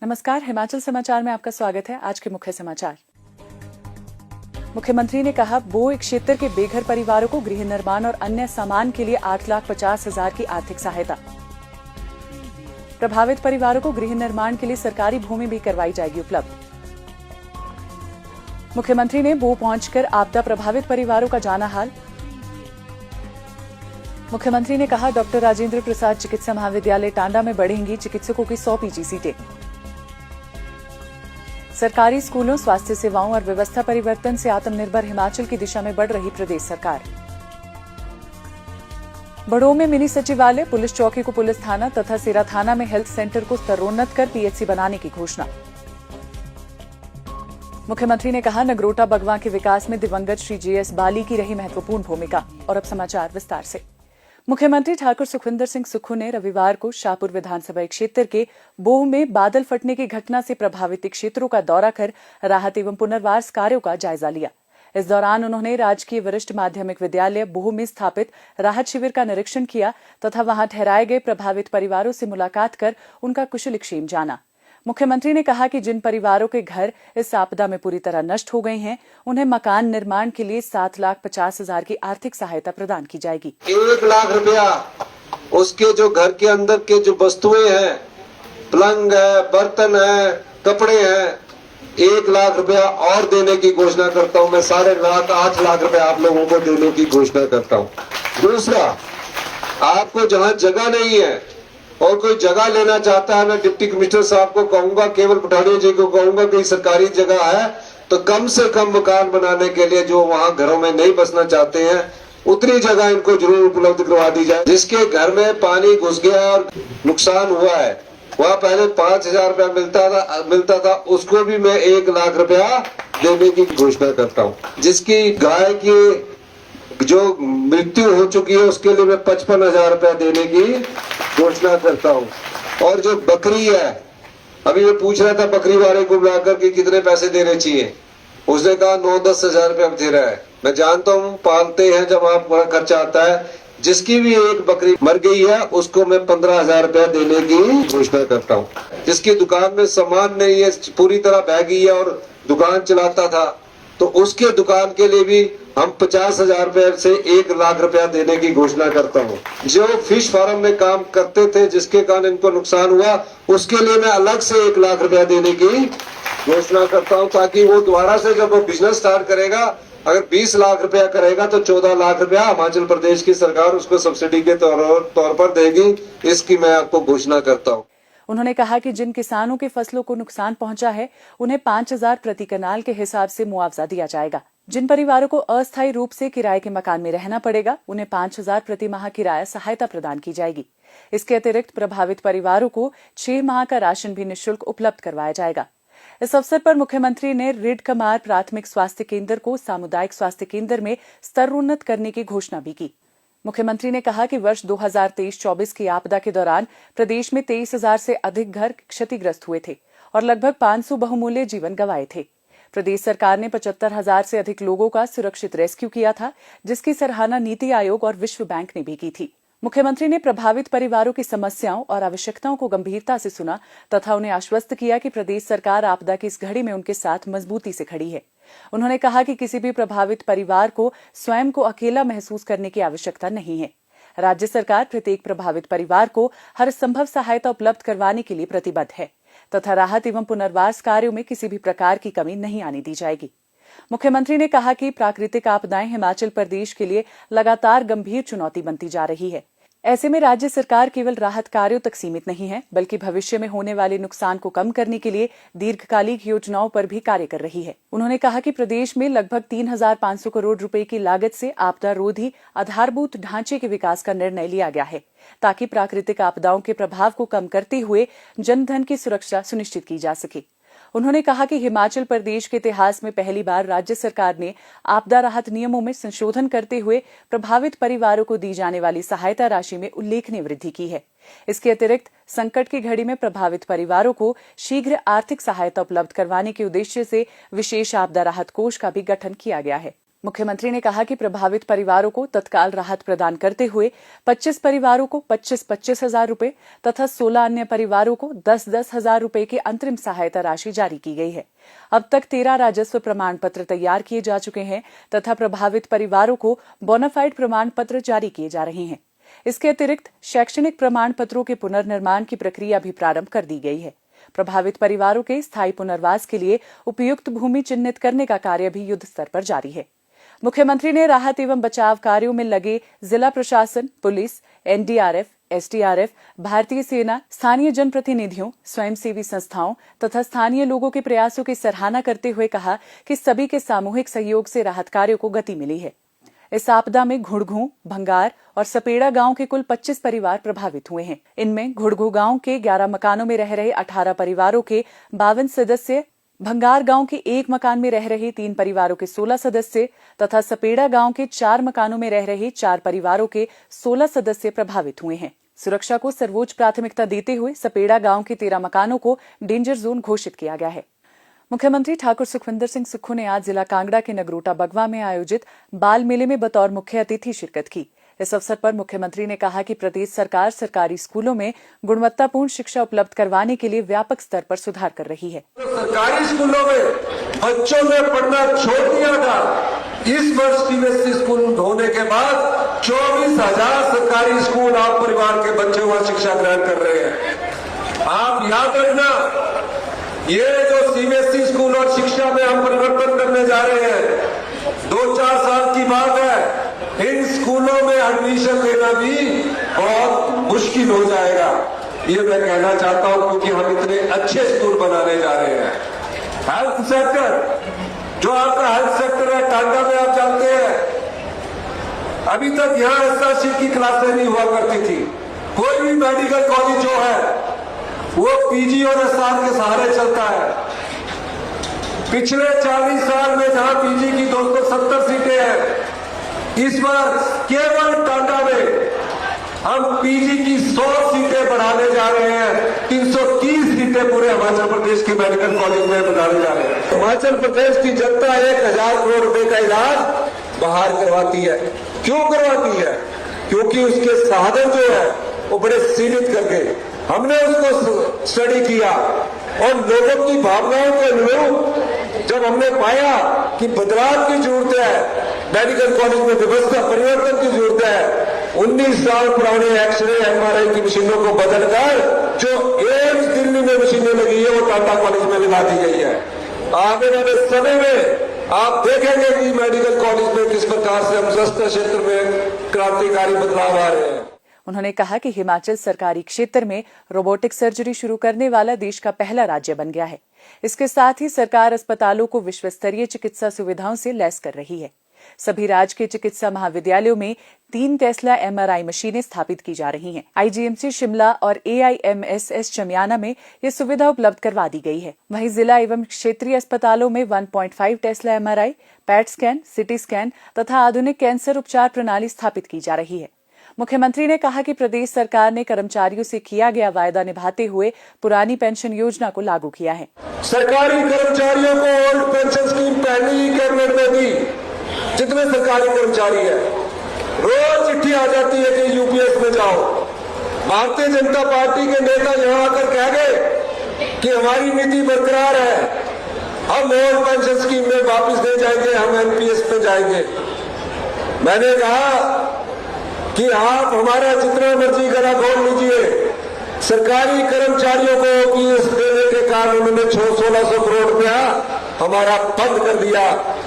नमस्कार, हिमाचल समाचार में आपका स्वागत है। आज के मुख्य समाचार। मुख्यमंत्री ने कहा, बोई क्षेत्र के बेघर परिवारों को गृह निर्माण और अन्य सामान के लिए 8,50,000 की आर्थिक सहायता। प्रभावित परिवारों को गृह निर्माण के लिए सरकारी भूमि भी करवाई जाएगी उपलब्ध। मुख्यमंत्री ने बो पहुंचकर आपदा प्रभावित परिवारों का जाना हाल। मुख्यमंत्री ने कहा, डॉक्टर राजेंद्र प्रसाद चिकित्सा महाविद्यालय टांडा में बढ़ेंगी चिकित्सकों की 100 पीजी सीटें। सरकारी स्कूलों, स्वास्थ्य सेवाओं और व्यवस्था परिवर्तन से आत्मनिर्भर हिमाचल की दिशा में बढ़ रही प्रदेश सरकार। बड़ों में मिनी सचिवालय, पुलिस चौकी को पुलिस थाना तथा सेरा थाना में हेल्थ सेंटर को स्तरोन्नत कर पीएचसी बनाने की घोषणा। मुख्यमंत्री ने कहा, नगरोटा बगवां के विकास में दिवंगत श्री जेएस बाली की रही महत्वपूर्ण भूमिका। और अब समाचार विस्तार से। मुख्यमंत्री ठाकुर सुखविंदर सिंह सुक्खू ने रविवार को शाहपुर विधानसभा क्षेत्र के बोह में बादल फटने की घटना से प्रभावित क्षेत्रों का दौरा कर राहत एवं पुनर्वास कार्यों का जायजा लिया। इस दौरान उन्होंने राजकीय वरिष्ठ माध्यमिक विद्यालय बोह में स्थापित राहत शिविर का निरीक्षण किया तथा वहां ठहराए गए प्रभावित परिवारों से मुलाकात कर उनका कुशलक्षेम जाना। मुख्यमंत्री ने कहा कि जिन परिवारों के घर इस आपदा में पूरी तरह नष्ट हो गए हैं, उन्हें मकान निर्माण के लिए 7,50,000 की आर्थिक सहायता प्रदान की जाएगी। 1 लाख रुपया उसके जो घर के अंदर के जो वस्तुएं हैं, पलंग है, बर्तन है, कपड़े हैं, 1 लाख रुपया और देने की घोषणा करता हूं। मैं 8.5 लाख रुपया आप लोगों को देने की घोषणा करता हूं। दूसरा, आपको जहां जगह नहीं है और कोई जगह लेना चाहता है, मैं डिप्टी कमिश्नर साहब को कहूंगा, केवल पठानिया जी को कहूंगा कि सरकारी जगह है तो कम से कम मकान बनाने के लिए जो वहां घरों में नहीं बसना चाहते हैं उतनी जगह इनको जरूर उपलब्ध करवा दी जाए। जिसके घर में पानी घुस गया और नुकसान हुआ है, वहाँ पहले 5,000 रुपया मिलता था, उसको भी मैं 1 लाख रुपया देने की घोषणा करता हूँ। जिसकी गाय की जो मृत्यु हो चुकी है उसके लिए मैं 55,000 रुपया देने की घोषणा करता हूँ। और जो बकरी है, अभी मैं पूछ रहा था बकरी वाले को बुलाकर कि कितने पैसे देने चाहिए, उसने कहा 9-10 हजार रुपया दे रहा है। मैं जानता हूँ पालते हैं, जब आप बड़ा खर्चा आता है। जिसकी भी एक बकरी मर गई है उसको मैं 15,000 रुपया देने की घोषणा करता हूँ। जिसकी दुकान में सामान नहीं है, पूरी तरह बह गई है और दुकान चलाता था, तो उसके दुकान के लिए भी हम 50,000 रुपए से 1 लाख रुपया देने की घोषणा करता हूँ। जो फिश फार्म में काम करते थे जिसके कारण इनको नुकसान हुआ, उसके लिए मैं अलग से 1 लाख रुपया देने की घोषणा करता हूँ, ताकि वो दोबारा से जब वो बिजनेस स्टार्ट करेगा, अगर 20 लाख रुपया करेगा तो 14 लाख रुपया हिमाचल प्रदेश की सरकार उसको सब्सिडी के तौर पर देगी। इसकी मैं आपको घोषणा करता हूँ। उन्होंने कहा कि जिन किसानों के फसलों को नुकसान पहुंचा है, उन्हें 5,000 प्रति कनाल के हिसाब से मुआवजा दिया जाएगा। जिन परिवारों को अस्थायी रूप से किराए के मकान में रहना पड़ेगा, उन्हें 5,000 प्रति माह किराया सहायता प्रदान की जाएगी। इसके अतिरिक्त प्रभावित परिवारों को 6 माह का राशन भी निःशुल्क उपलब्ध करवाया जाएगा। इस अवसर पर मुख्यमंत्री ने रिड कमार प्राथमिक स्वास्थ्य केंद्र को सामुदायिक स्वास्थ्य केंद्र में स्तरोन्नत करने की घोषणा भी की। मुख्यमंत्री ने कहा कि वर्ष 2023-24 की आपदा के दौरान प्रदेश में 23,000 से अधिक घर क्षतिग्रस्त हुए थे और लगभग 500 बहुमूल्य जीवन गंवाए थे। प्रदेश सरकार ने 75,000 से अधिक लोगों का सुरक्षित रेस्क्यू किया था, जिसकी सराहना नीति आयोग और विश्व बैंक ने भी की थी। मुख्यमंत्री ने प्रभावित परिवारों की समस्याओं और आवश्यकताओं को गंभीरता से सुना तथा उन्हें आश्वस्त किया कि प्रदेश सरकार आपदा की इस घड़ी में उनके साथ मजबूती से खड़ी है। उन्होंने कहा कि किसी भी प्रभावित परिवार को स्वयं को अकेला महसूस करने की आवश्यकता नहीं है। राज्य सरकार प्रत्येक प्रभावित परिवार को हर संभव सहायता उपलब्ध करवाने के लिए प्रतिबद्ध है तथा राहत एवं पुनर्वास कार्यों में किसी भी प्रकार की कमी नहीं आने दी जाएगी। मुख्यमंत्री ने कहा कि प्राकृतिक आपदाएं हिमाचल प्रदेश के लिए लगातार गंभीर चुनौती बनती जा रही है। ऐसे में राज्य सरकार केवल राहत कार्यों तक सीमित नहीं है, बल्कि भविष्य में होने वाले नुकसान को कम करने के लिए दीर्घकालिक योजनाओं पर भी कार्य कर रही है। उन्होंने कहा कि प्रदेश में लगभग 3,500 करोड़ रुपए की लागत से आपदा रोधी आधारभूत ढांचे के विकास का निर्णय लिया गया है, ताकि प्राकृतिक आपदाओं के प्रभाव को कम करते हुए जनधन की सुरक्षा सुनिश्चित की जा सके। उन्होंने कहा कि हिमाचल प्रदेश के इतिहास में पहली बार राज्य सरकार ने आपदा राहत नियमों में संशोधन करते हुए प्रभावित परिवारों को दी जाने वाली सहायता राशि में उल्लेखनीय वृद्धि की है। इसके अतिरिक्त संकट की घड़ी में प्रभावित परिवारों को शीघ्र आर्थिक सहायता उपलब्ध करवाने के उद्देश्य से विशेष आपदा राहत कोष का भी गठन किया गया है। मुख्यमंत्री ने कहा कि प्रभावित परिवारों को तत्काल राहत प्रदान करते हुए 25 परिवारों को 25-25 हजार रुपए तथा 16 अन्य परिवारों को 10-10 हजार रुपए की अंतरिम सहायता राशि जारी की गई है। अब तक 13 राजस्व प्रमाण पत्र तैयार किए जा चुके हैं तथा प्रभावित परिवारों को बोनाफाइड प्रमाण पत्र जारी किए जा रहे हैं। इसके अतिरिक्त शैक्षणिक प्रमाण पत्रों के पुनर्निर्माण की प्रक्रिया भी प्रारंभ कर दी गई है। प्रभावित परिवारों के स्थायी पुनर्वास के लिए उपयुक्त भूमि चिन्हित करने का कार्य भी युद्ध स्तर पर जारी है। मुख्यमंत्री ने राहत एवं बचाव कार्यों में लगे जिला प्रशासन, पुलिस, एनडीआरएफ, एसडीआरएफ, भारतीय सेना, स्थानीय जनप्रतिनिधियों, स्वयंसेवी संस्थाओं तथा स्थानीय लोगों के प्रयासों की सराहना करते हुए कहा कि सभी के सामूहिक सहयोग से राहत कार्यों को गति मिली है। इस आपदा में घुड़घू, भंगार और सपेड़ा गांव के कुल 25 परिवार प्रभावित हुए हैं। इनमें घुड़घू गांव के 11 मकानों में रह रहे 18 परिवारों के 52 सदस्य, भंगार गांव के 1 मकान में रह रहे 3 परिवारों के 16 सदस्य तथा सपेड़ा गांव के 4 मकानों में रह रहे 4 परिवारों के 16 सदस्य प्रभावित हुए हैं। सुरक्षा को सर्वोच्च प्राथमिकता देते हुए सपेड़ा गांव के 13 मकानों को डेंजर जोन घोषित किया गया है। मुख्यमंत्री ठाकुर सुखविंदर सिंह सुक्खू ने आज जिला कांगड़ा के नगरोटा बगवा में आयोजित बाल मेले में बतौर मुख्य अतिथि शिरकत की। इस अवसर पर मुख्यमंत्री ने कहा कि प्रदेश सरकार सरकारी स्कूलों में गुणवत्तापूर्ण शिक्षा उपलब्ध करवाने के लिए व्यापक स्तर पर सुधार कर रही है। सरकारी स्कूलों में बच्चों ने पढ़ना छोड़ दिया था। इस वर्ष सीबीएसई स्कूल होने के बाद 24,000 सरकारी स्कूल आप परिवार के बच्चे वहां शिक्षा ग्रहण कर रहे हैं। आप याद रखना, ये जो सीबीएसई स्कूल और शिक्षा में हम परिवर्तन करने जा रहे हैं, 2-4 साल की बात है। इन स्कूलों में एडमिशन लेना भी बहुत मुश्किल हो जाएगा। ये मैं कहना चाहता हूं क्योंकि हम इतने अच्छे स्कूल बनाने जा रहे हैं। हेल्थ सेक्टर, जो आपका हेल्थ सेक्टर है टांडा में, आप जानते हैं अभी तक यहां एसआरसी की क्लासें नहीं हुआ करती थी। कोई भी मेडिकल कॉलेज जो है वो पीजी और एसआर के सहारे चलता है। पिछले 40 साल में जहां पीजी की 270 सीटें हैं, इस बार केवल टांडा में हम पीजी की 100 सीटें बढ़ाने जा रहे हैं। 330 सीटें पूरे हिमाचल प्रदेश के मेडिकल कॉलेज में बढ़ाने जा रहे हैं। हिमाचल प्रदेश की जनता 1,000 करोड़ रुपए का इलाज बाहर करवाती है। क्यों करवाती है? क्योंकि उसके साधन जो है वो बड़े सीमित करके हमने उसको स्टडी किया और लोगों की भावनाओं के अनुरूप जब हमने पाया कि बदलाव की जरूरत है, मेडिकल कॉलेज में व्यवस्था परिवर्तन की जरूरत है, 19 साल पुराने एक्सरे एमआरआई की मशीनों को बदलकर जो एम्स दिल्ली में मशीनें लगी है वो टाटा कॉलेज में लगा दी गई है। आने वाले समय में आप देखेंगे कि मेडिकल कॉलेज में किस प्रकार से हम स्वास्थ्य क्षेत्र में क्रांतिकारी बदलाव आ रहे हैं। उन्होंने कहा कि हिमाचल सरकारी क्षेत्र में रोबोटिक सर्जरी शुरू करने वाला देश का पहला राज्य बन गया है। इसके साथ ही सरकार अस्पतालों को विश्व स्तरीय चिकित्सा सुविधाओं से लैस कर रही है। सभी राजकीय चिकित्सा महाविद्यालयों में 3 टेस्ला एमआरआई मशीनें स्थापित की जा रही हैं। आईजीएमसी शिमला और एआईएमएसएस चमियाना में यह सुविधा उपलब्ध करवा दी गई है। वहीं जिला एवं क्षेत्रीय अस्पतालों में 1.5 Tesla MRI, PET scan, CT scan तथा आधुनिक कैंसर उपचार प्रणाली स्थापित की जा रही है। मुख्यमंत्री ने कहा कि प्रदेश सरकार ने कर्मचारियों से किया गया वायदा निभाते हुए पुरानी पेंशन योजना को लागू किया है। सरकारी कर्मचारियों को ओल्ड पेंशन स्कीम पहले ही कैबिनेट में दी। जितने सरकारी कर्मचारी है, रोज चिट्ठी आ जाती है कि यूपीएस में जाओ। भारतीय जनता पार्टी के नेता यहां आकर कह गए कि हमारी नीति बरकरार है, हम ओल्ड पेंशन स्कीम में वापस नहीं जाएंगे, हम एनपीएस में जाएंगे। मैंने कहा कि आप हमारा जितना मर्जी गला खोल लीजिए, सरकारी कर्मचारियों को पीएस देने के कारण उन्होंने 1600 करोड़ रुपया हमारा बंद कर दिया।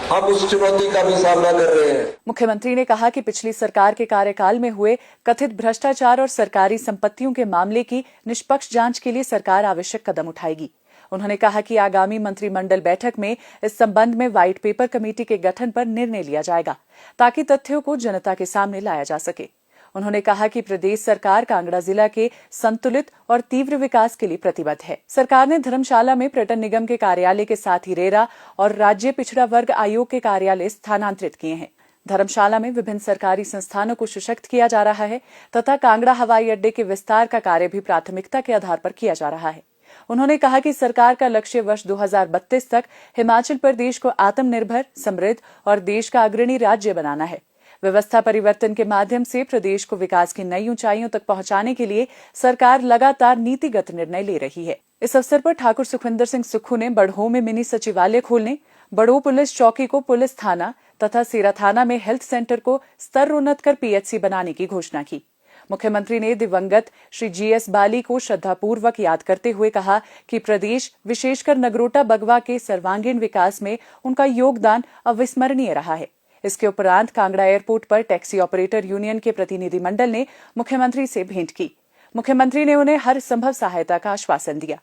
हम उस चुनौती का भी सामना कर रहे हैं। मुख्यमंत्री ने कहा कि पिछली सरकार के कार्यकाल में हुए कथित भ्रष्टाचार और सरकारी संपत्तियों के मामले की निष्पक्ष जांच के लिए सरकार आवश्यक कदम उठाएगी। उन्होंने कहा कि आगामी मंत्रिमंडल बैठक में इस संबंध में व्हाइट पेपर कमेटी के गठन पर निर्णय लिया जाएगा ताकि तथ्यों को जनता के सामने लाया जा सके। उन्होंने कहा कि प्रदेश सरकार कांगड़ा जिला के संतुलित और तीव्र विकास के लिए प्रतिबद्ध है। सरकार ने धर्मशाला में पर्यटन निगम के कार्यालय के साथ ही रेरा और राज्य पिछड़ा वर्ग आयोग के कार्यालय स्थानांतरित किए हैं। धर्मशाला में विभिन्न सरकारी संस्थानों को सशक्त किया जा रहा है तथा कांगड़ा हवाई अड्डे के विस्तार का कार्य भी प्राथमिकता के आधार पर किया जा रहा है। उन्होंने कहा कि सरकार का लक्ष्य वर्ष 2032 तक हिमाचल प्रदेश को आत्मनिर्भर, समृद्ध और देश का अग्रणी राज्य बनाना है। व्यवस्था परिवर्तन के माध्यम से प्रदेश को विकास की नई ऊंचाइयों तक पहुंचाने के लिए सरकार लगातार नीतिगत निर्णय ले रही है। इस अवसर पर ठाकुर सुखविंदर सिंह सुक्खू ने बड़ोह में मिनी सचिवालय खोलने, बड़ोह पुलिस चौकी को पुलिस थाना तथा सेरा थाना में हेल्थ सेंटर को स्तरोन्नत कर पीएचसी बनाने की घोषणा की। मुख्यमंत्री ने दिवंगत श्री जीएस बाली को श्रद्धापूर्वक याद करते हुए कहा कि प्रदेश, विशेषकर नगरोटा बगवा के सर्वांगीण विकास में उनका योगदान अविस्मरणीय रहा है। इसके उपरांत कांगड़ा एयरपोर्ट पर टैक्सी ऑपरेटर यूनियन के प्रतिनिधिमंडल ने मुख्यमंत्री से भेंट की। मुख्यमंत्री ने उन्हें हर संभव सहायता का आश्वासन दिया।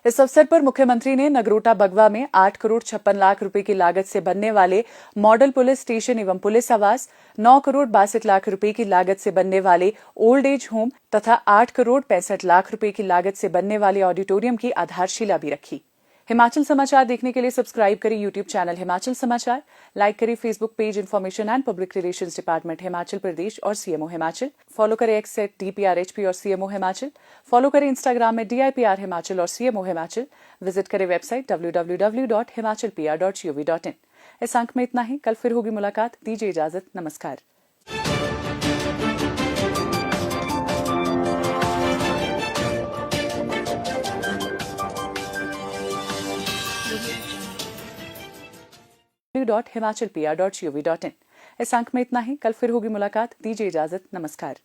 इस अवसर पर मुख्यमंत्री ने नगरोटा बगवा में 8 करोड़ 56 लाख रुपए की लागत से बनने वाले मॉडल पुलिस स्टेशन एवं पुलिस आवास, 9 करोड़ 62 लाख रुपए की लागत से बनने वाले ओल्ड एज होम तथा 8 करोड़ 65 लाख रुपए की लागत से बनने वाले ऑडिटोरियम की आधारशिला भी रखी। हिमाचल समाचार देखने के लिए सब्सक्राइब करें यूट्यूब चैनल हिमाचल समाचार, लाइक करें Facebook page information and public relations department Himachal Pradesh और सीएमओ हिमाचल, फॉलो करें एक्स @DPRHP और सीएमओ हिमाचल, फॉलो करें इंस्टाग्राम में DIPR हिमाचल और सीएमओ हिमाचल, विजिट करें वेबसाइट www.himachalpr.gov.in। इस अंक में इतना ही, कल फिर होगी मुलाकात। दीजिए इजाजत, नमस्कार। www.himachalpr.gov.in। इस अंक में इतना ही, कल फिर होगी मुलाकात। दीजिए इजाजत, नमस्कार।